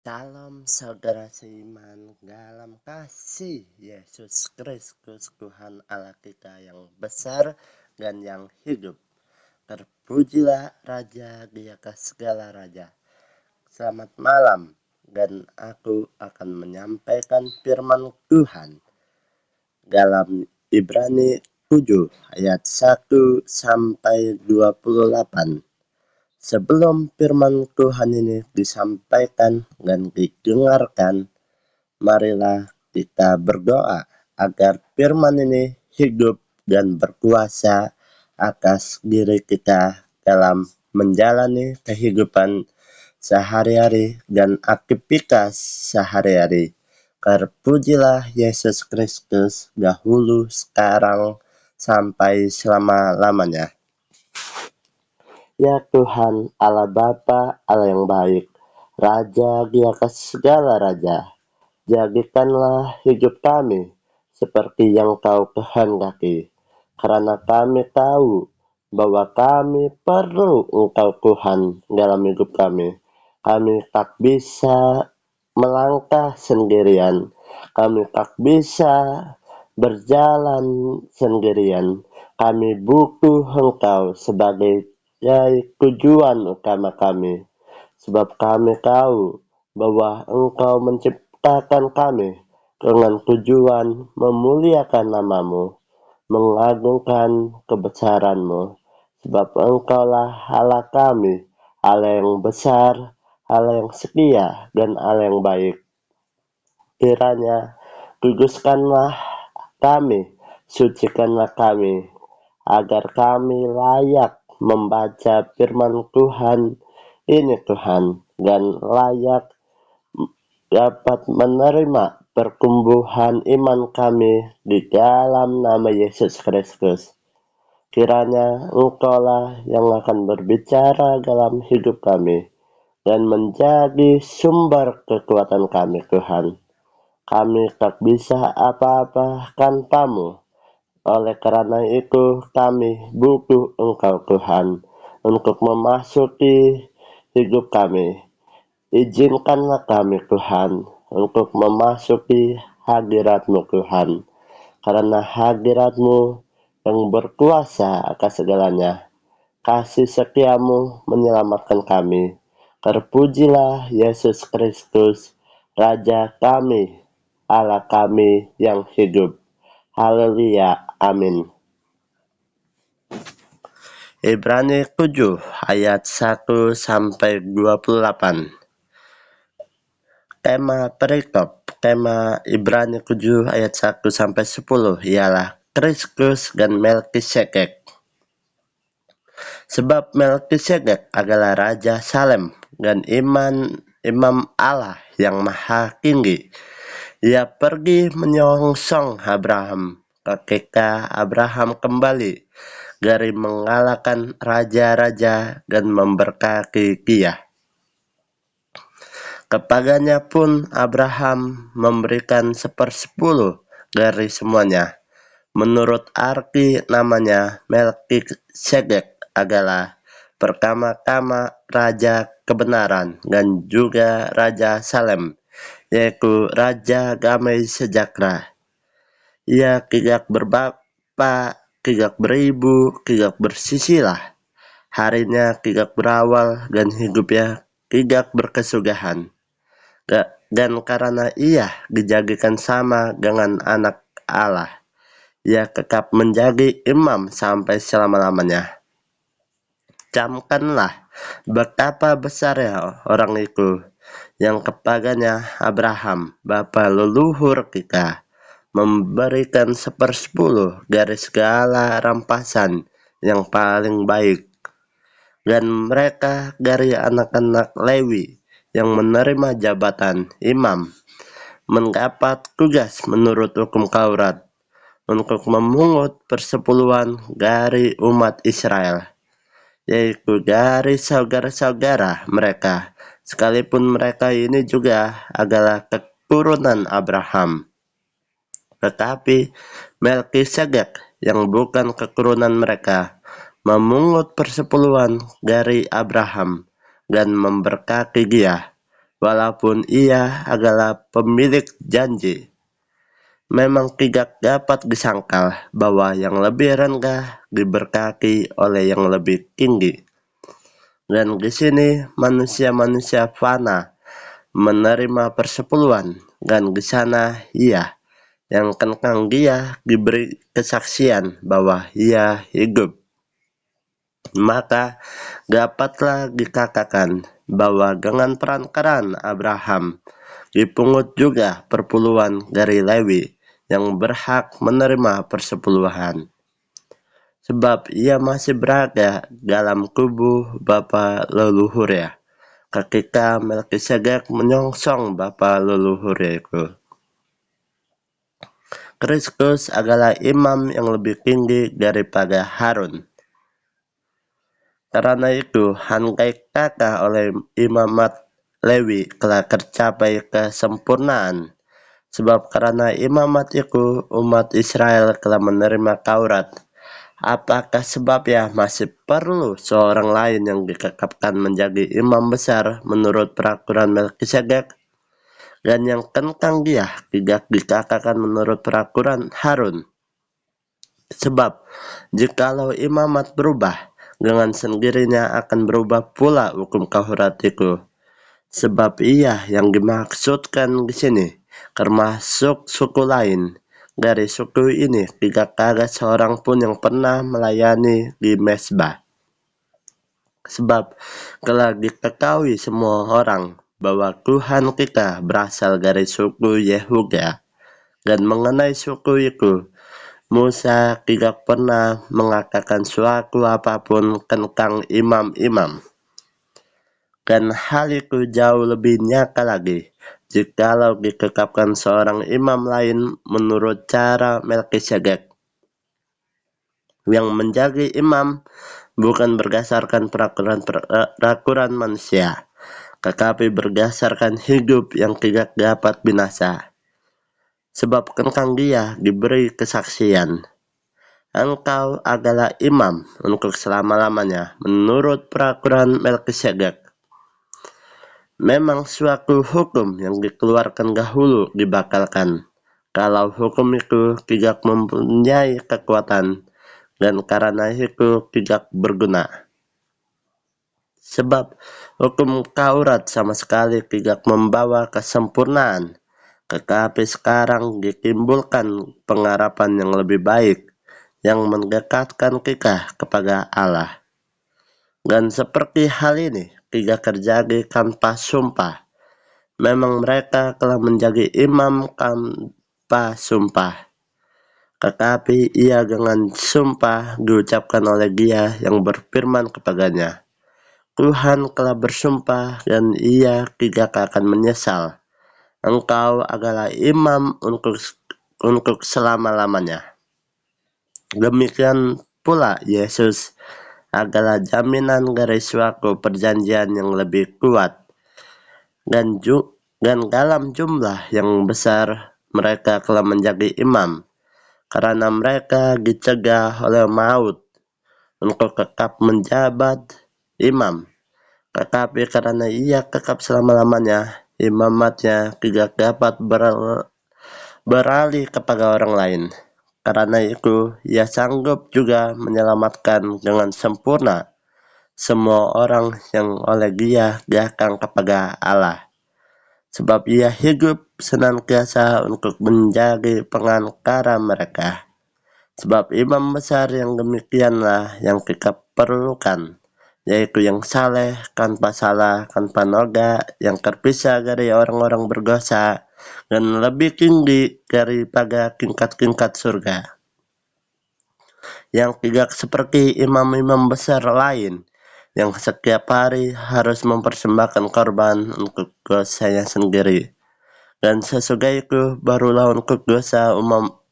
Salam saudara seiman dalam kasih Yesus Kristus Tuhan Allah kita yang besar dan yang hidup. Terpujilah Raja di atas segala raja. Selamat malam, dan aku akan menyampaikan firman Tuhan dalam Ibrani 7 ayat 1 sampai 28. Sebelum firman Tuhan ini disampaikan dan didengarkan, marilah kita berdoa agar firman ini hidup dan berkuasa atas diri kita dalam menjalani kehidupan sehari-hari dan aktivitas sehari-hari. Terpujilah Yesus Kristus dahulu, sekarang, sampai selama-lamanya. Ya Tuhan, Allah Bapa, Allah yang baik, Raja di atas segala raja, jadikanlah hidup kami seperti yang Kau kehendaki, karena kami tahu bahwa kami perlu Engkau Tuhan dalam hidup kami. Kami tak bisa melangkah sendirian, kami tak bisa berjalan sendirian. Kami butuh Engkau sebagai tujuan utama kami, sebab kami tahu bahwa Engkau menciptakan kami dengan tujuan memuliakan nama-Mu, mengagungkan kebesaran-Mu, sebab Engkaulah Allah kami, Allah yang besar, Allah yang setia, dan Allah yang baik. Kiranya kuduskanlah kami, sucikanlah kami, agar kami layak membaca firman Tuhan ini Tuhan, dan layak dapat menerima pertumbuhan iman kami di dalam nama Yesus Kristus. Kiranya Engkaulah yang akan berbicara dalam hidup kami dan menjadi sumber kekuatan kami Tuhan. Kami tak bisa apa-apa tanpa-Mu. Oleh karena itu kami butuh Engkau Tuhan untuk memasuki hidup kami. Izinkanlah kami Tuhan untuk memasuki hadirat-Mu Tuhan, karena hadirat-Mu yang berkuasa atas segalanya. Kasih setia-Mu menyelamatkan kami. Terpujilah Yesus Kristus, Raja kami, Allah kami yang hidup. Haleluya, amin. Ibrani 7 ayat 1 sampai 28. Tema perikop Ibrani 7 ayat 1 sampai 10 ialah Kristus dan Melkisedek. Sebab Melkisedek adalah Raja Salem dan imam Allah yang maha tinggi. Ia pergi menyongsong Abraham ketika Abraham kembali dari mengalahkan raja-raja dan memberkati dia. Kepadanya pun Abraham memberikan 1/10 dari semuanya. Menurut arti namanya, Melkisedek adalah pertama-tama Raja Kebenaran dan juga Raja Salem, yaitu Raja Damai Sejahtera. Ia tidak berbapa, tidak beribu, tidak bersisilah. Harinya tidak berawal dan hidupnya tidak berkesudahan. Dan karena ia dijadikan sama dengan anak Allah, ia tetap menjadi imam sampai selama-lamanya. Camkanlah betapa besarnya orang itu yang kepadanya Abraham, bapa leluhur kita, memberikan 1/10 dari segala rampasan yang paling baik. Dan mereka dari anak-anak Lewi yang menerima jabatan imam mendapat tugas menurut hukum Taurat untuk memungut persepuluhan dari umat Israel, yaitu dari saudara-saudara mereka, sekalipun mereka ini juga adalah keturunan Abraham. Tetapi Melkisedek yang bukan keturunan mereka memungut persepuluhan dari Abraham dan memberkati dia. walaupun ia adalah pemilik janji. Memang tidak dapat disangkal bahwa yang lebih rendah diberkati oleh yang lebih tinggi. Dan di sini manusia-manusia fana menerima persepuluhan, dan di sana ia yang kencang dia diberi kesaksian bahwa ia hidup. Maka dapatlah dikatakan bahwa dengan perancaran Abraham dipungut juga perpuluhan dari Lewi yang berhak menerima persepuluhan. Sebab ia masih berada dalam kubu bapa leluhurnya, ketika Melkisedek menyongsong bapa leluhurnya itu. Kristus adalah imam yang lebih tinggi daripada Harun. Karena itu, handai kata oleh imamat Lewi telah tercapai kesempurnaan. Sebab karena imamat itu umat Israel telah menerima Taurat, apakah sebabnya masih perlu seorang lain yang ditetapkan menjadi imam besar menurut peraturan Melkisedek? Dan yang kencang dia tidak dikatakan menurut peraturan Harun. Sebab jikalau imamat berubah, dengan sendirinya akan berubah pula hukum Taurat itu. Sebab ia yang dimaksudkan di sini termasuk suku lain. Dari suku ini tidak ada seorang pun yang pernah melayani di Mesbah. Sebab telah diketahui semua orang bahwa Tuhan kita berasal dari suku Yehuda, dan mengenai suku itu, Musa tidak pernah mengatakan suatu apapun tentang imam-imam. Dan hal itu jauh lebih nyata lagi, jikalau ditetapkan seorang imam lain menurut cara Melkisedek, yang menjadi imam bukan berdasarkan peraturan manusia, tetapi berdasarkan hidup yang tidak dapat binasa. Sebab kencang dia diberi kesaksian, engkau adalah imam untuk selama-lamanya menurut peraturan Melkisedek. Memang suatu hukum yang dikeluarkan dahulu dibatalkan, kalau hukum itu tidak mempunyai kekuatan, dan karena itu tidak berguna. Sebab hukum Taurat sama sekali tidak membawa kesempurnaan, tetapi sekarang ditimbulkan pengharapan yang lebih baik, yang mendekatkan kita kepada Allah. Dan seperti hal ini tidak terjadi tanpa sumpah. Memang mereka telah menjadi imam tanpa sumpah, tetapi ia dengan sumpah diucapkan oleh Dia yang berfirman kepadanya, Tuhan telah bersumpah dan ia tidak akan menyesal. Engkau adalah imam untuk selama-lamanya. Demikian pula Yesus adalah jaminan dari suatu perjanjian yang lebih kuat. Dan dalam jumlah yang besar mereka telah menjadi imam, karena mereka dicegah oleh maut untuk tetap menjabat imam. Tetapi karena ia tetap selama-lamanya, imamatnya tidak dapat beralih kepada orang lain. Karena itu, ia sanggup juga menyelamatkan dengan sempurna semua orang yang oleh Dia datang kepada Allah. Sebab ia hidup senantiasa untuk menjadi pengantara mereka. Sebab imam besar yang demikianlah yang kita perlukan, yaitu yang saleh, tanpa salah, tanpa noda, yang terpisah dari orang-orang berdosa, dan lebih tinggi daripada tingkat-tingkat surga. Yang tidak seperti imam-imam besar lain, yang setiap hari harus mempersembahkan korban untuk dosanya sendiri. Dan sesudah itu barulah untuk dosa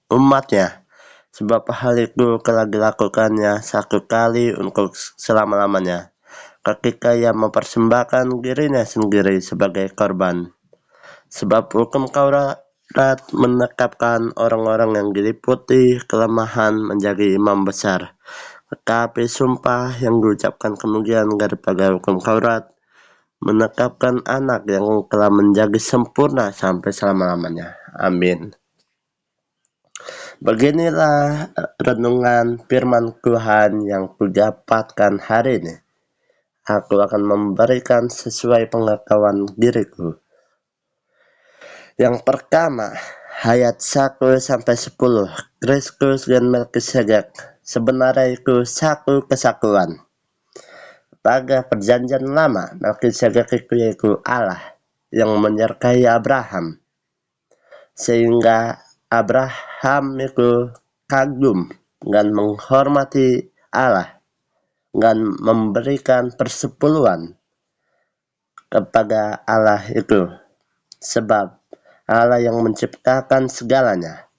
umatnya. Sebab hal itu telah dilakukannya satu kali untuk selama-lamanya, ketika ia mempersembahkan dirinya sendiri sebagai korban. Sebab hukum Taurat menetapkan orang-orang yang diliputi kelemahan menjadi imam besar. Tetapi sumpah yang diucapkan kemudian daripada hukum Taurat menetapkan anak yang telah menjadi sempurna sampai selama-lamanya. Amin. Beginilah renungan firman Tuhan yang kudapatkan hari ini. Aku akan memberikan sesuai pengetahuan diriku. Yang pertama, ayat 1 sampai 10. Kristus dan Melkisedek sebenarnya itu satu kesatuan. Pada perjanjian lama, Melkisedek itu Allah yang menyertai Abraham, sehingga Abraham itu kagum dan menghormati Allah dan memberikan persepuluhan kepada Allah itu, sebab Allah yang menciptakan segalanya.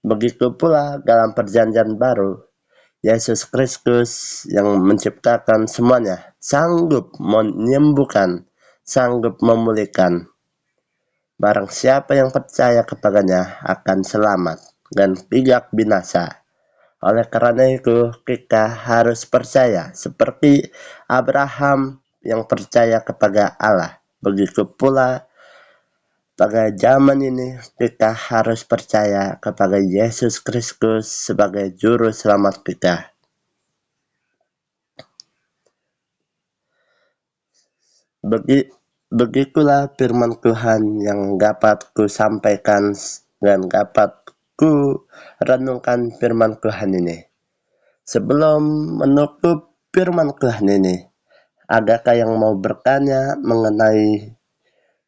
Begitu pula dalam perjanjian baru, Yesus Kristus yang menciptakan semuanya, sanggup menyembuhkan, sanggup memulihkan. Barang siapa yang percaya kepadanya akan selamat dan tidak binasa. Oleh karena itu, kita harus percaya seperti Abraham yang percaya kepada Allah. Begitu pula pada zaman ini kita harus percaya kepada Yesus Kristus sebagai juru selamat kita. Begitulah firman Tuhan yang dapat ku sampaikan dan dapat ku renungkan firman Tuhan ini. Sebelum menutup firman Tuhan ini, adakah yang mau bertanya mengenai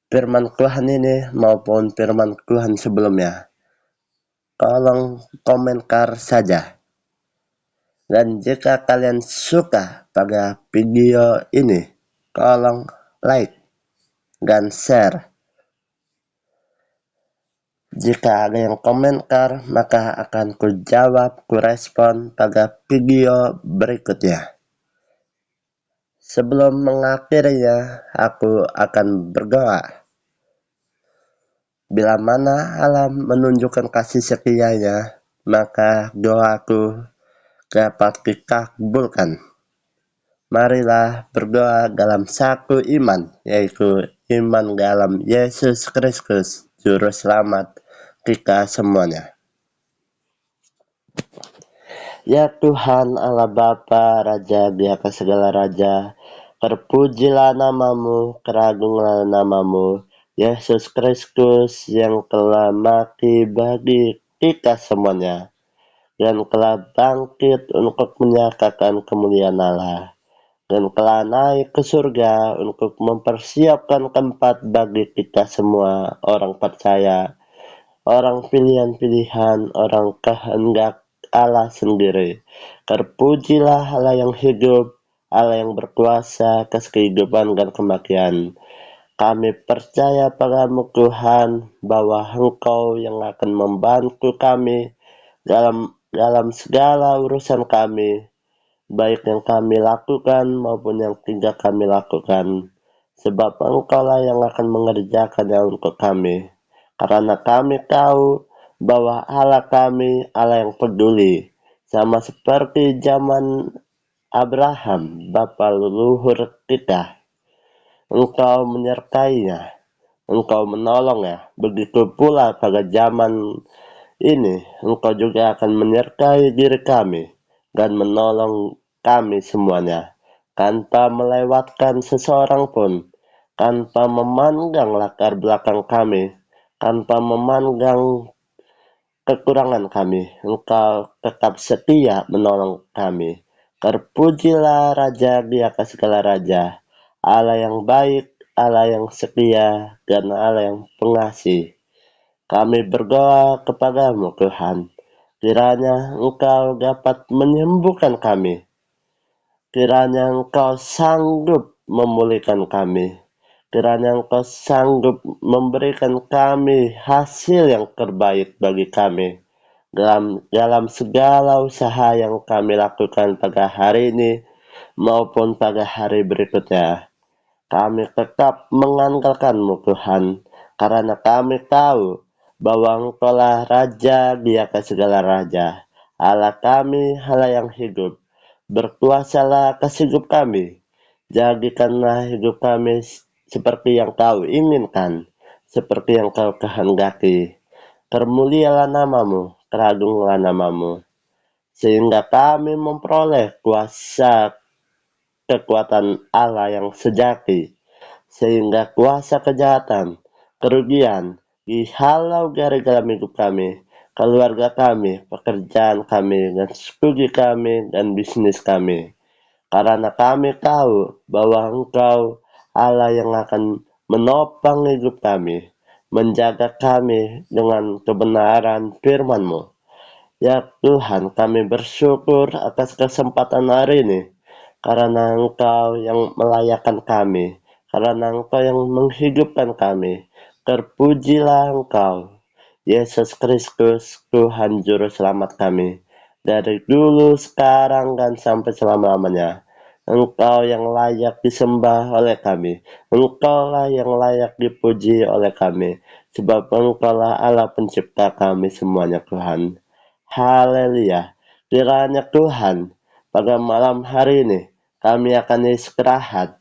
firman Tuhan ini maupun firman Tuhan sebelumnya? Tolong komentar saja. Dan jika kalian suka pada video ini, tolong like dan share. Jika ada yang komentar, maka akan ku jawab, ku respon pada video berikutnya. Sebelum mengakhirinya, aku akan berdoa. Bila mana Allah menunjukkan kasih setianya, maka doaku dapat dikabulkan. Marilah berdoa dalam satu iman, yaitu iman dalam Yesus Kristus, Juru Selamat kita semuanya. Ya Tuhan Allah Bapa, Raja di atas segala raja, terpujilah namamu, teragunglah namamu, Yesus Kristus yang telah mati bagi kita semuanya, dan telah bangkit untuk menyatakan kemuliaan Allah, dan telah naik ke surga untuk mempersiapkan tempat bagi kita semua, orang percaya, orang pilihan-pilihan, orang kehendak Allah sendiri. Terpujilah Allah yang hidup, Allah yang berkuasa atas kehidupan dan kematian. Kami percaya padamu Tuhan, bahwa Engkau yang akan membantu kami dalam segala urusan kami, baik yang kami lakukan maupun yang tidak kami lakukan. Sebab Engkau lah yang akan mengerjakannya untuk kami. Karena kami tahu bahwa Allah kami Allah yang peduli, sama seperti zaman Abraham, bapa leluhur kita. Engkau menyertainya, Engkau menolongnya. Begitu pula pada zaman ini, Engkau juga akan menyertai diri kami dan menolong kami semuanya, tanpa melewatkan seseorang pun, tanpa memandang latar belakang kami, tanpa memandang kekurangan kami. Engkau tetap setia menolong kami. Terpujilah Raja di atas segala raja, Allah yang baik, Allah yang setia, dan Allah yang pengasih. Kami berdoa kepadamu Tuhan, kiranya Engkau dapat menyembuhkan kami, kiranya Engkau sanggup memulihkan kami, kiranya Engkau sanggup memberikan kami hasil yang terbaik bagi kami dalam segala usaha yang kami lakukan pada hari ini maupun pada hari berikutnya. Kami tetap mengandalkan-Mu Tuhan, karena kami tahu bahwa Engkau-lah Raja di atas segala raja, Allah kami, Allah yang hidup. Berkuasalah atas hidup kami, Jadikanlah hidup kami seperti yang Kau inginkan, seperti yang Kau kehendaki. Termulialah namamu, teragunglah namamu, sehingga kami memperoleh kuasa kekuatan Allah yang sejati, sehingga kuasa kejahatan, kerugian, dihalau dari dalam hidup kami, keluarga kami, pekerjaan kami, dan studi kami, dan bisnis kami. Karena kami tahu bahwa Engkau Allah yang akan menopang hidup kami, menjaga kami dengan kebenaran firman-Mu. Ya Tuhan, kami bersyukur atas kesempatan hari ini, karena Engkau yang melayakkan kami, karena Engkau yang menghidupkan kami. Terpujilah Engkau, Yesus Kristus, Tuhan Juru Selamat kami, dari dulu, sekarang, dan sampai selama-lamanya. Engkau yang layak disembah oleh kami, Engkaulah yang layak dipuji oleh kami, sebab Engkaulah Allah pencipta kami semuanya, Tuhan. Haleluya. Kiranya Tuhan, pada malam hari ini kami akan istirahat.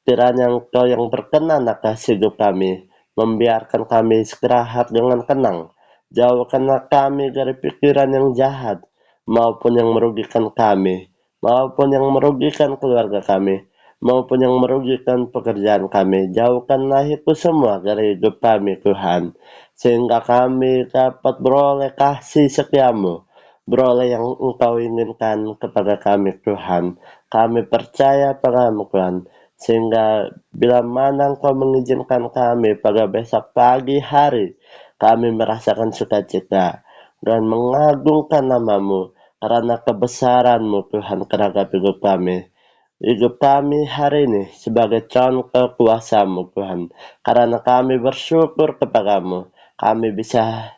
Kiranya Engkau yang berkenan atas hidup kami, membiarkan kami istirahat dengan tenang. Jauhkanlah kami dari pikiran yang jahat, maupun yang merugikan kami, maupun yang merugikan keluarga kami, maupun yang merugikan pekerjaan kami. Jauhkanlah itu semua dari hidup kami, Tuhan, sehingga kami dapat beroleh kasih setiamu, beroleh yang Engkau inginkan kepada kami, Tuhan. Kami percaya padamu, Tuhan, sehingga bila mana Engkau mengizinkan kami pada besok pagi hari, kami merasakan sukacita dan mengagungkan namamu karena kebesaran-Mu, Tuhan, terhadap hidup kami. Hidup kami hari ini sebagai contoh kuasa-Mu, Tuhan, karena kami bersyukur kepadamu. Kami bisa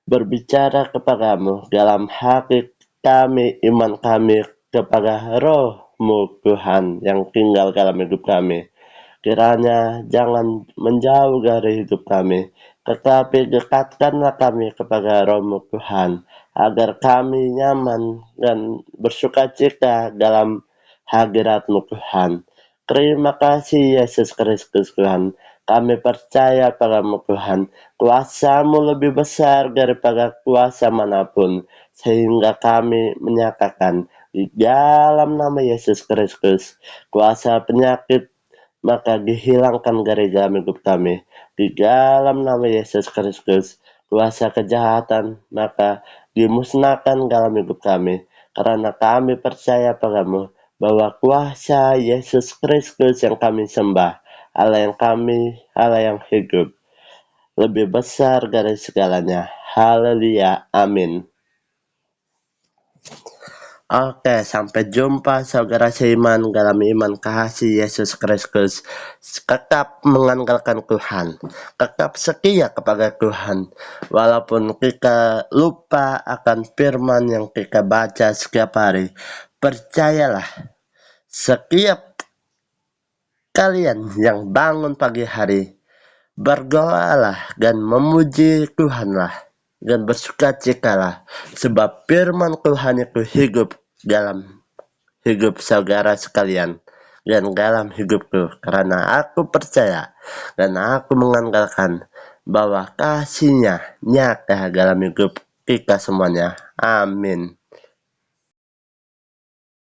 berbicara kepadamu dalam hati kami, iman kami kepada Roh-Mu, Tuhan, yang tinggal dalam hidup kami. Kiranya jangan menjauh dari hidup kami, tetapi dekatkanlah kami kepada Roh-Mu, Tuhan, agar kami nyaman dan bersukacita dalam hadirat-Mu, Tuhan. Terima kasih Yesus Kristus, Tuhan. Kami percaya padamu, Tuhan. Kuasa-Mu lebih besar daripada kuasa manapun, sehingga kami menyatakan di dalam nama Yesus Kristus, kuasa penyakit maka dihilangkan dari dalam hidup kami. Di dalam nama Yesus Kristus, kuasa kejahatan maka dimusnahkan dalam hidup kami. Karena kami percaya padamu bahwa kuasa Yesus Kristus yang kami sembah, Allah yang hidup, lebih besar dari segalanya. Haleluya, amin. Oke, sampai jumpa saudara seiman dalam iman kasih Yesus Kristus. Tetap mengandalkan Tuhan, tetap setia kepada Tuhan. Walaupun kita lupa akan firman yang kita baca setiap hari, percayalah, setiap kalian yang bangun pagi hari, berdoalah dan memuji Tuhanlah, dan bersukacitalah, sebab firman Tuhan itu hidup dalam hidup saudara sekalian dan dalam hidupku, karena aku percaya dan aku mengandalkan bahwa kasih-Nya nyata dalam hidup kita semuanya. Amin.